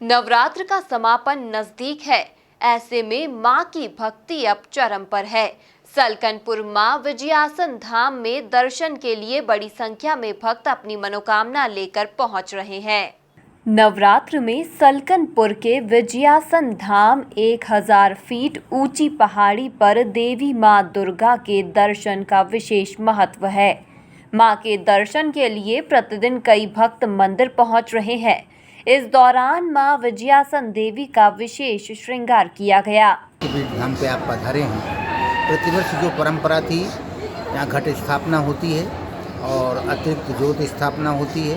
नवरात्र का समापन नजदीक है। ऐसे में मां की भक्ति अब चरम पर है। सलकनपुर मां विजयासन धाम में दर्शन के लिए बड़ी संख्या में भक्त अपनी मनोकामना लेकर पहुंच रहे हैं। नवरात्र में सलकनपुर के विजयासन धाम 1000 फीट ऊंची पहाड़ी पर देवी मां दुर्गा के दर्शन का विशेष महत्व है। मां के दर्शन के लिए प्रतिदिन कई भक्त मंदिर पहुंच रहे हैं। इस दौरान मां विजयासन देवी का विशेष श्रृंगार किया गया। धाम पे आप पधारे हैं। प्रतिवर्ष जो परंपरा थी, यहाँ घट स्थापना होती है और अतिरिक्त ज्योत स्थापना होती है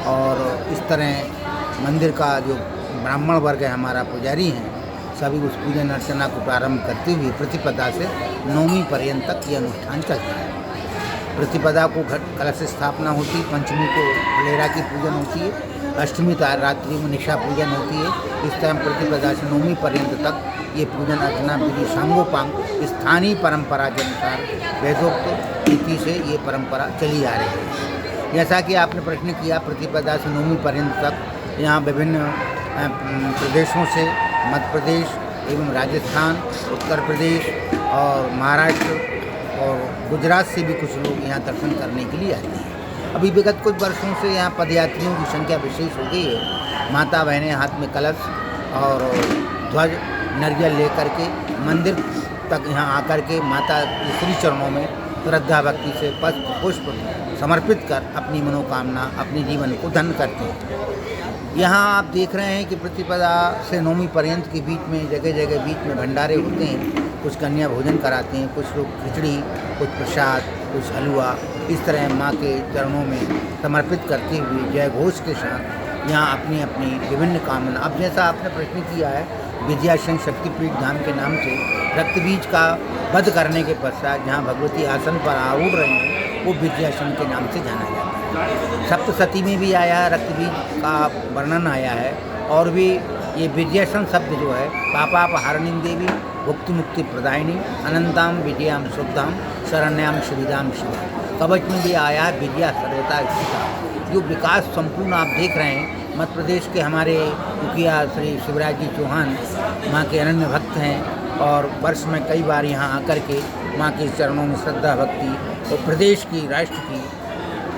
और इस तरह मंदिर का जो ब्राह्मण वर्ग है, हमारा पुजारी हैं, सभी उस पूजन अर्चना को प्रारंभ करते हुए प्रतिपदा से नौवीं पर्यंत तक ये अनुष्ठान चलता है। प्रतिपदा को घट कलश स्थापना होती, पंचमी को फलेरा की पूजन होती है, अष्टमी रात्रि में निशा पूजन होती है। इस टाइम प्रतिपदा से नौवीं पर्यंत तक ये पूजन अर्चना विधि सांगोपांग स्थानीय परंपरा के अनुसार वेदोक्त रीति से ये परंपरा चली आ रही है। जैसा कि आपने प्रश्न किया, प्रतिपदा से नौवीं पर्यंत तक यहाँ विभिन्न प्रदेशों से मध्य प्रदेश एवं राजस्थान, उत्तर प्रदेश और महाराष्ट्र और गुजरात से भी कुछ लोग यहाँ दर्शन करने के लिए आते हैं। अभी विगत कुछ वर्षों से यहाँ पदयात्रियों की संख्या विशेष हो गई है। माता बहनें हाथ में कलश और ध्वज नारियल लेकर के मंदिर तक यहाँ आकर के माता के श्री चरणों में श्रद्धा भक्ति से पुष्प समर्पित कर अपनी मनोकामना, अपने जीवन को धन्य करते हैं। यहाँ आप देख रहे हैं कि प्रतिपदा से नौवीं पर्यंत के बीच में जगह जगह बीच में भंडारे होते हैं। कुछ कन्या भोजन कराते हैं, कुछ लोग खिचड़ी, कुछ प्रसाद, कुछ हलवा, इस तरह माँ के चरणों में समर्पित करते हुए जय घोष के साथ यहाँ अपनी अपनी विभिन्न कामना। अब जैसा आपने प्रश्न किया है, विजयासन शक्तिपीठ धाम के नाम से रक्तबीज का वध करने के पश्चात जहाँ भगवती आसन पर आरूढ़ रही हैं, वो विजयासन के नाम से जाना जाता है। सप्तशती में भी आया, रक्तबीज का वर्णन आया है। और भी ये विजयासन शब्द जो है, पापापहारिणी देवी भुक्ति मुक्ति प्रदायिनी अनंताम विजयाम शुद्धाम शरण्याम श्रीराम शिवा। कवच में भी आया विजया सर्वता स्थिता। जो विकास संपूर्ण आप देख रहे हैं, मध्य प्रदेश के हमारे मुखिया श्री शिवराज जी चौहान माँ के अनन्य भक्त हैं और वर्ष में कई बार यहाँ आकर के माँ के चरणों में श्रद्धा भक्ति और प्रदेश की, राष्ट्र की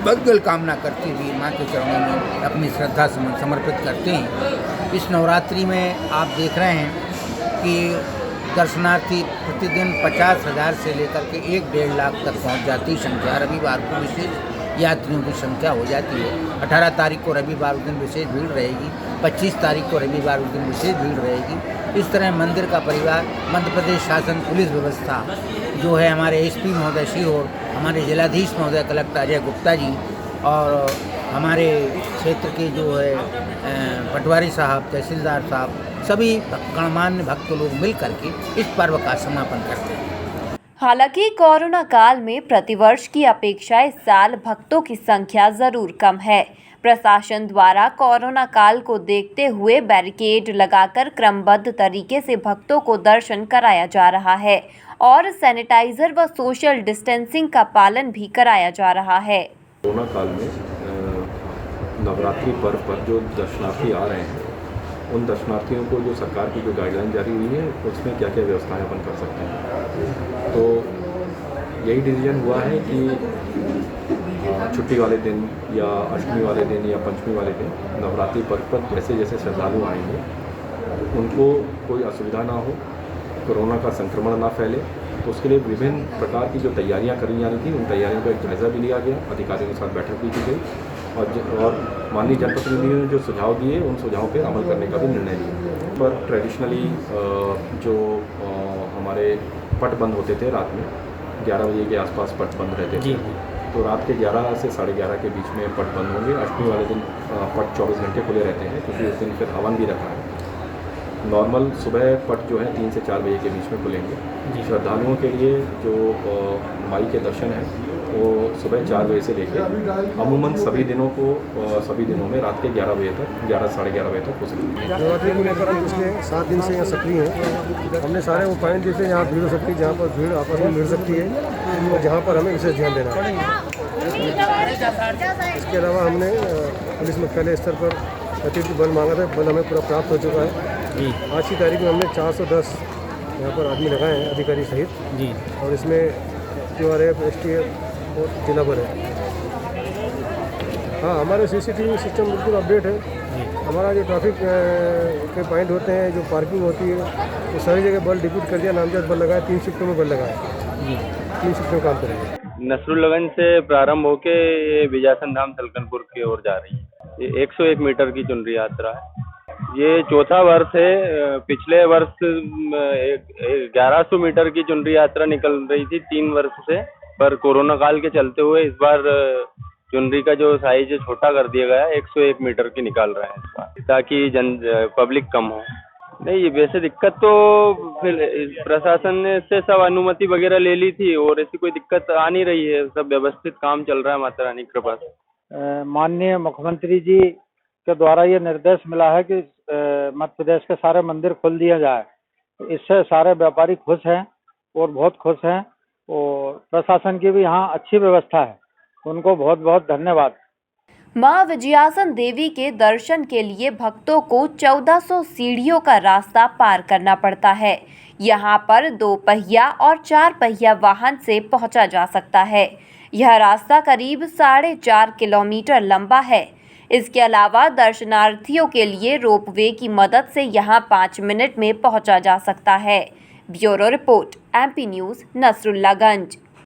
मंगल कामना करते हुए माँ के चरणों में अपनी श्रद्धा समर्पित करते हैं। इस नवरात्रि में आप देख रहे हैं कि दर्शनार्थी प्रतिदिन 50,000 से लेकर के 1-1.5 लाख तक पहुंच जाती संख्या। रविवार को विशेष यात्रियों की संख्या हो जाती है। 18 तारीख को रविवार उस दिन विशेष भीड़ रहेगी, 25 तारीख को रविवार उस दिन विशेष भीड़ रहेगी। इस तरह मंदिर का परिवार, मध्य प्रदेश शासन, पुलिस व्यवस्था जो है, हमारे एसपी महोदय सीहोर, हमारे जिलाधीश महोदय कलेक्टर अजय गुप्ता जी और हमारे क्षेत्र के जो है पटवारी साहब, तहसीलदार साहब, सभी गणमान्य भक्त लोग मिल करके इस पर्व का समापन करते हैं। हालांकि कोरोना काल में प्रतिवर्ष की अपेक्षा इस साल भक्तों की संख्या जरूर कम है। प्रशासन द्वारा कोरोना काल को देखते हुए बैरिकेड लगाकर क्रमबद्ध तरीके से भक्तों को दर्शन कराया जा रहा है और सैनिटाइजर व सोशल डिस्टेंसिंग का पालन भी कराया जा रहा है। कोरोना काल में नवरात्रि पर्व पर जो दर्शनार्थी आ रहे हैं, उन दर्शनार्थियों को जो सरकार की जो गाइडलाइन जारी हुई है, उसमें क्या क्या व्यवस्थाएं अपन कर सकते हैं। तो यही डिसीजन हुआ है कि छुट्टी वाले दिन या अष्टमी वाले दिन या पंचमी वाले दिन नवरात्रि पर्व पर जैसे जैसे श्रद्धालु आएंगे, उनको कोई असुविधा ना हो, कोरोना का संक्रमण ना फैले, तो उसके लिए विभिन्न प्रकार की जो तैयारियां करी जानी थी, उन तैयारियों का एक जायज़ा भी लिया गया। अधिकारियों के साथ बैठक भी की गई और माननीय जनप्रतिनिधियों ने जो सुझाव दिए, उन सुझावों पर अमल करने का भी निर्णय लिया। पर ट्रेडिशनली जो हमारे पट बंद होते थे रात में 11 बजे के आसपास पट बंद रहते थे, तो रात के 11 से 11:30 के बीच में पट बंद होंगे। अष्टमी वाले दिन पट 24 घंटे खुले रहते हैं, क्योंकि उस दिन फिर हवन भी रखा है। नॉर्मल सुबह पट जो है 3 से 4 बजे के बीच में खुलेंगे। श्रद्धालुओं के लिए जो माई के दर्शन हैं, वो सुबह 4 बजे से लेकर अमूमन सभी दिनों में रात के 11 बजे तक, 11 साढ़े 11 बजे तक हो सकती है। नवरात्रि को लेकर हम पिछले 7 दिन से यहाँ सक्रिय हैं। हमने सारे वो पॉइंट देखे जहाँ भीड़ हो सकती है, जहाँ पर भीड़ आपस में मिल सकती है और जहाँ पर हमें विशेष ध्यान देना है। इसके अलावा हमने पुलिस मुख्यालय स्तर पर अतिरिक्त बल मांगा था, बल हमें पूरा प्राप्त हो चुका है जी आज की तारीख में। हमने 410 यहाँ पर आदमी लगाए हैं अधिकारी सहित, जी और इसमें QRF, STF और जिला भर है। हाँ, हमारे CCTV सिस्टम बिल्कुल अपडेट है। हमारा जो ट्रैफिक के पॉइंट होते हैं, जो पार्किंग होती है, वो सारी जगह बल डिप्यूट कर दिया, नामजद बल लगाए, 3 शिफ्टों में बल लगाए, जी 3 शिफ्टों में काम करेंगे। नसरुल्लागंज से प्रारंभ होके ये विजयासन धाम सलकनपुर की ओर जा रही है। ये 101 मीटर की चुनरी यात्रा है। ये चौथा वर्ष है। पिछले वर्ष 1100 मीटर की चुनरी यात्रा निकल रही थी 3 वर्ष से, पर कोरोना काल के चलते हुए इस बार चुनरी का जो साइज है छोटा कर दिया गया है। 101 मीटर की निकाल रहे हैं इस बार, ताकि पब्लिक कम हो। नहीं, वैसे दिक्कत तो फिर प्रशासन ने इससे सब अनुमति वगैरह ले ली थी और ऐसी कोई दिक्कत आ नहीं रही है। सब व्यवस्थित काम चल रहा है माता रानी की कृपा से। माननीय मुख्यमंत्री जी के द्वारा ये निर्देश मिला है कि मध्य प्रदेश के सारे मंदिर खोल दिया जाए। तो इससे सारे व्यापारी खुश हैं और बहुत खुश हैं, और प्रशासन की भी यहाँ अच्छी व्यवस्था है। उनको बहुत बहुत धन्यवाद। मां विजयासन देवी के दर्शन के लिए भक्तों को 1400 सीढ़ियों का रास्ता पार करना पड़ता है। यहाँ पर 2 पहिया और 4 पहिया वाहन से पहुँचा जा सकता है। यह रास्ता करीब 4.5 किलोमीटर लंबा है। इसके अलावा दर्शनार्थियों के लिए रोपवे की मदद से यहाँ 5 मिनट में पहुँचा जा सकता है। Bureau report, MP news, Nasrullaganj.